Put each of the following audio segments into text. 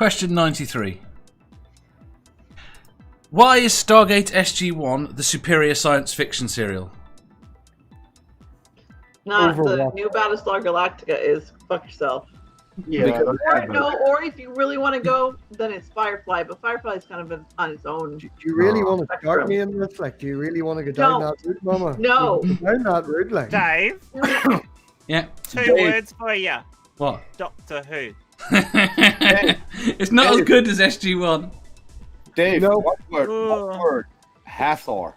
Question 93. Why is Stargate SG1 the superior science fiction serial? Not the new Battlestar Galactica is. Fuck yourself. Yeah. Or if you really want to go, then it's Firefly. But Firefly is kind of on its own. Do you really want to start me in this? Like, do you really want to go down that route, Mama? No. Down that route, like. Dave. Yeah. Two words for you. What? Doctor Who. It's not as good as SG1. Dave, No. what word? Hathor.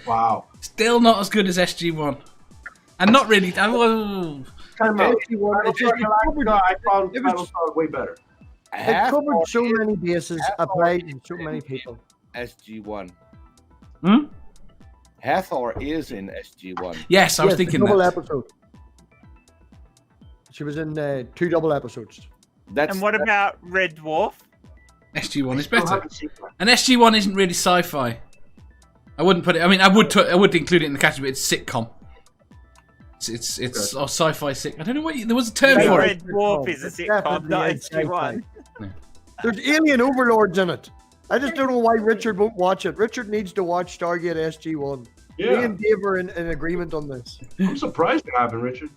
Wow. Still not as good as SG1. And not really. Time out. I found Battlestar way better. It covered so many bases, applied to so many people. SG1. Hmm? Hathor is in SG1. Yes, I was thinking double that. episode. She was in 2 double episodes. And what about Red Dwarf? SG1 is better. And SG1 isn't really sci-fi. I wouldn't put it. I mean, I would include it in the category. It's sitcom. It's sci-fi sick. I don't know what there was a term for it. Red Dwarf is a sitcom, not SG1. There's alien overlords in it. I just don't know why Richard won't watch it. Richard needs to watch Stargate SG1. Yeah. Me and Dave are in agreement on this. I'm surprised you haven't, Richard.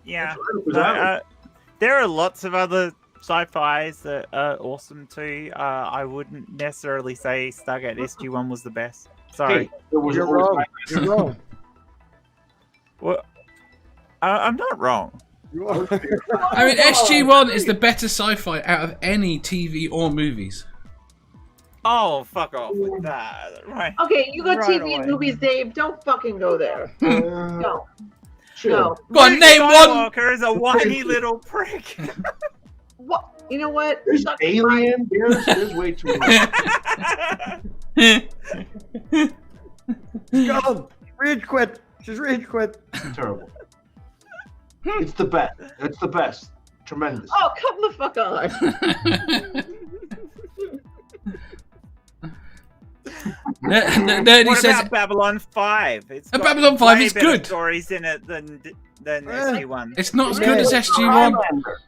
Yeah. There are lots of other sci-fis that are awesome too. I wouldn't necessarily say Stargate SG1 was the best. Sorry. Hey, You're wrong. You're wrong. Well, I'm not wrong. You are. I mean, SG1 is the better sci-fi out of any TV or movies. Oh, fuck off with that. Right. Okay, you got Right TV away. and movies, Dave. Don't fucking go there. No. Sure. No. Go on, name one. Skywalker is a whiny little prick. What? You know what? There's Alien. There's way too much. Gone. Rage quit. She's rage quit. Terrible. It's the best. It's the best. Tremendous. Oh, come the fuck on. Nerdy What says about Babylon 5? It's got Babylon 5 way is better good. Stories in it than SG1. It's not as good as SG1. Highlander.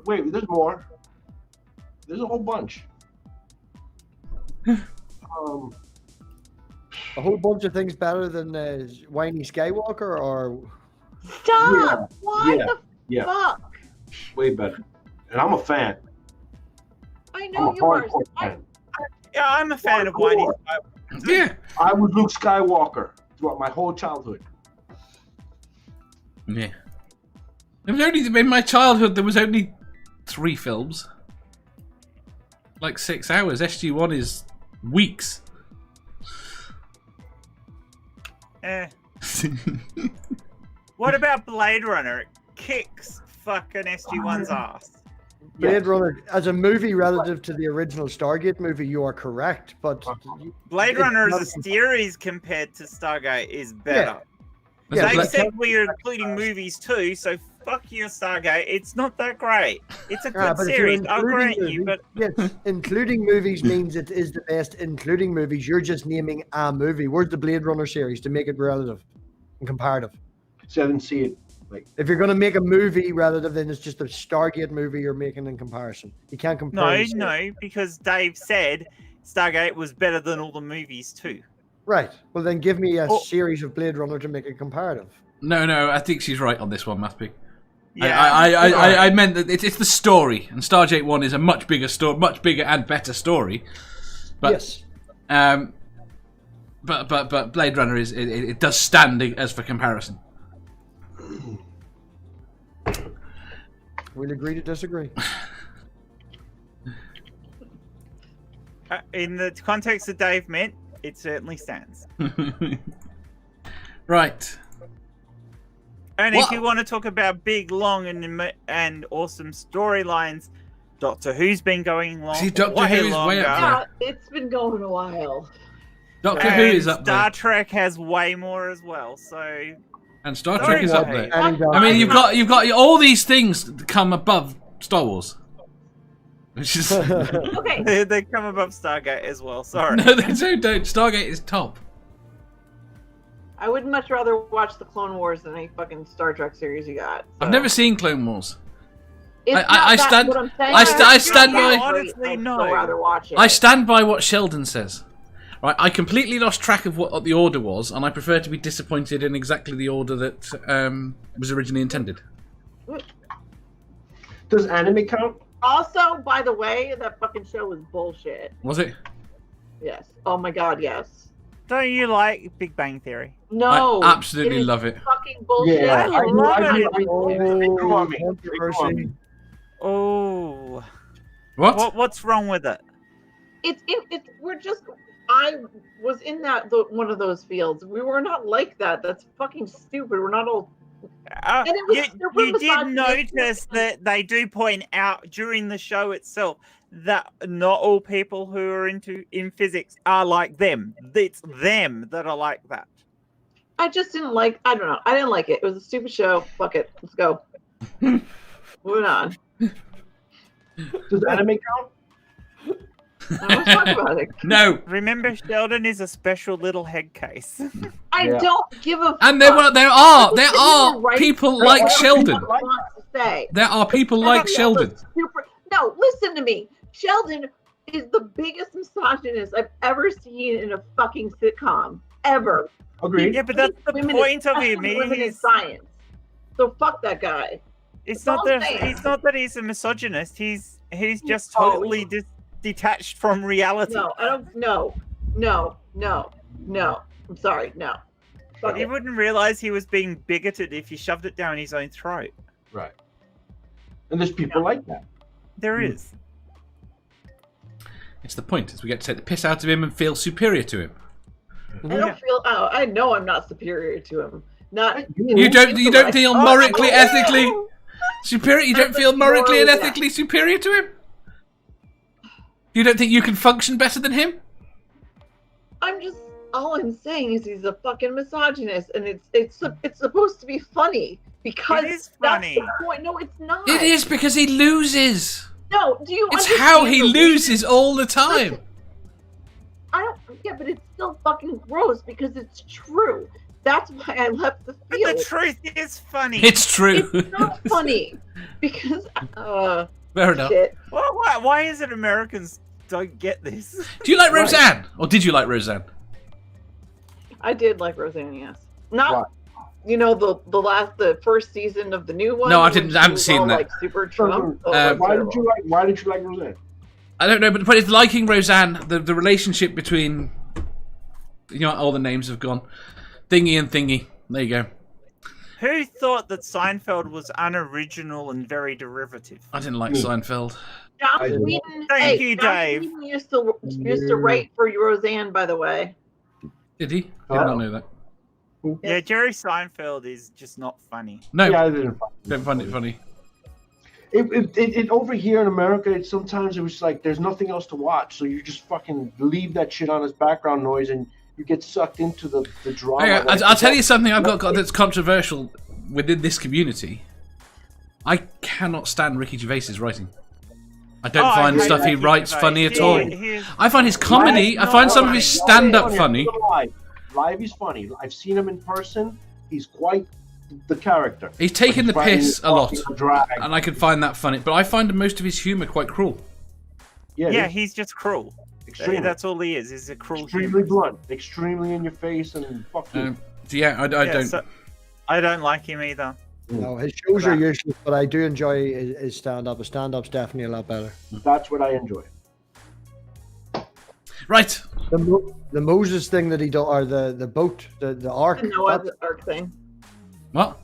Wait, there's more. There's a whole bunch. A whole bunch of things better than whiny Skywalker, or Stop! Why Yeah. the fuck? Way better. And I'm a fan. I I'm know a you are. hardcore fan. Yeah, I'm a fan of whiny. Yeah. I was Luke Skywalker throughout my whole childhood. Yeah. There was only in my childhood. There was only 3 films. Like 6 hours. SG1 is weeks. What about Blade Runner? It kicks fucking SG1's ass. Blade Runner as a movie relative to the original Stargate movie. You are correct, but Blade it's Runner not as a series compared to Stargate is better. Yeah, They but- said we are including movies too, so fuck you, Stargate. It's not that great. It's a good but if you're series. I'll including grant you, movies- but yes, including movies means it is the best. Including movies, you're just naming a movie. Where's the Blade Runner series to make it relative and comparative? See, I didn't see it. Like, If you're going to make a movie relative, then it's just a Stargate movie you're making in comparison. You can't compare. no, because Dave said Stargate was better than all the movies too. Right. Well, then give me a series of Blade Runner to make it comparative. No, I think she's right on this one, Mathby. Yeah, I meant that it's the story, and Stargate 1 is a much bigger story, much bigger and better story. But, yes. But Blade Runner it does stand as for comparison. We'll agree to disagree. in the context that Dave meant, it certainly stands. Right. And if you want to talk about big, long, and awesome storylines, Doctor Who's been going long. See, Doctor Who is way up Yeah, it's been going a while. Doctor Who is up there. Star Trek has way more as well. So. And Star Trek is up there. And, I mean, you've got all these things that come above Star Wars. Which is Okay. They come above Stargate as well. Sorry. no, they don't. Stargate is top. I would much rather watch the Clone Wars than any fucking Star Trek series you got. I've never seen Clone Wars. It's I not that stand- what I'm saying. I stand by- Honestly, I'd no. still rather watch it. I stand by what Sheldon says. Right, I completely lost track of what the order was, and I prefer to be disappointed in exactly the order that was originally intended. Does anime count? Also, by the way, that fucking show was bullshit. Was it? Yes. Oh my god, yes. Don't you like Big Bang Theory? No. I absolutely is love it. Fucking bullshit. Yeah, I love it. They grew on me. They grew on me. Oh. What? What's wrong with it? I was in one of those fields. We were not like that. That's fucking stupid. We're not all. And it was super You did misogynistic. notice that they do point out during the show itself that not all people who are in physics are like them. It's them that are like that. I just didn't like. I don't know. I didn't like it. It was a stupid show. Fuck it. Let's go. Moving on. Does anime count? Let's talk about it. No. Remember, Sheldon is a special little head case. I Yeah. don't give a. And fuck. there are Right. people like Sheldon. What he wants to say. There are people like Everybody Sheldon. else is No, listen to me. Sheldon is the biggest misogynist I've ever seen in a fucking sitcom ever. Agreed. Yeah, but that's the Women, point of him. especially women in He's, science. So fuck that guy. it's That's not all that I'm saying. it's not that he's a misogynist. He's just Oh. totally detached from reality. No, I don't. No. I'm sorry. No. Fuck He it. wouldn't realize he was being bigoted if he shoved it down his own throat. Right. And there's people like that. There is. It's the point, is we get to take the piss out of him and feel superior to him. I don't feel. Oh, I know I'm not superior to him. Not. You don't feel morally, Oh, ethically superior. You don't That's feel morally and morally, yeah. ethically superior to him. You don't think you can function better than him? I'm just. All I'm saying is he's a fucking misogynist, and it's supposed to be funny because It is that's funny. the point. No, it's not. It is because he loses. No, do you? It's understand how he the reason? loses all the time. I don't. Yeah, but it's still fucking gross because it's true. That's why I left the But field. the truth is funny. It's true. It's not funny because Fair enough. shit. Well, why is it Americans don't get this? Do you like Roseanne? Or did you like Roseanne? I did like Roseanne, yes. Not What? you know the first season of the new one. No, I when didn't- she I haven't was seen all, that. Like super Trump. Why did you like Roseanne? I don't know, but the point is, liking Roseanne, the relationship between, you know, all the names have gone. Thingy and Thingy. There you go. Who thought that Seinfeld was unoriginal and very derivative? I didn't like Me. Seinfeld. I Joss didn't. Whedon. Thank hey, you, Joss Dave. Whedon used to write for Roseanne, by the way. Did he? I did not know that. Yeah, Jerry Seinfeld is just not funny. No, Yeah, I didn't. don't find it funny. It over here in America, sometimes it was like there's nothing else to watch, so you just fucking leave that shit on as background noise, and you get sucked into the drama. Okay, like, I'll tell you something I've got that's controversial within this community. I cannot stand Ricky Gervais's writing. I don't I find the hate stuff he Ricky writes Gervais. funny at all. He's- I find his comedy, I Live find some of not his funny. stand-up funny. Live, he's funny. I've seen him in person. He's quite the character. He's taken the But he's piss a writing lot, is fucking drag. and I can find that funny. But I find most of his humour quite cruel. Yeah, he's just cruel. extremely, That's all he is. He's a cruel extremely human. blunt, extremely in your face, and fuck you. So yeah, I Yeah, don't. so- I don't like him either. No, his shows are useless, but I do enjoy his stand-up. His stand-up's definitely a lot better. That's what I enjoy. Right. The Moses thing that he did, or the boat, the ark. The Noah's Ark thing. What?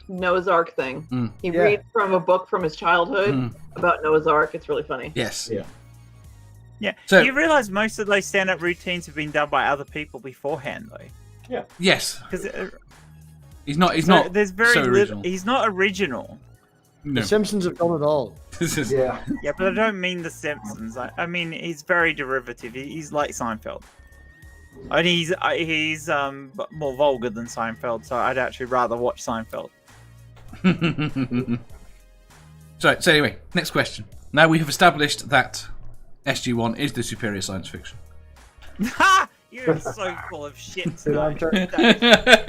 Noah's Ark thing. Mm. He Yeah. reads from a book from his childhood Mm. about Noah's Ark. It's really funny. Yes. Yeah. Yeah, So- you realise most of those stand-up routines have been done by other people beforehand, though. Yes. Because He's not. there's very so little. original. He's not original. No. The Simpsons have done it all. This is. Yeah. Yeah, but I don't mean The Simpsons. I mean he's very derivative. He's like Seinfeld, and he's more vulgar than Seinfeld. So I'd actually rather watch Seinfeld. So anyway, next question. Now we have established that SG1 is the superior science fiction. Ha! You're so full of shit Good tonight. answer. Dave.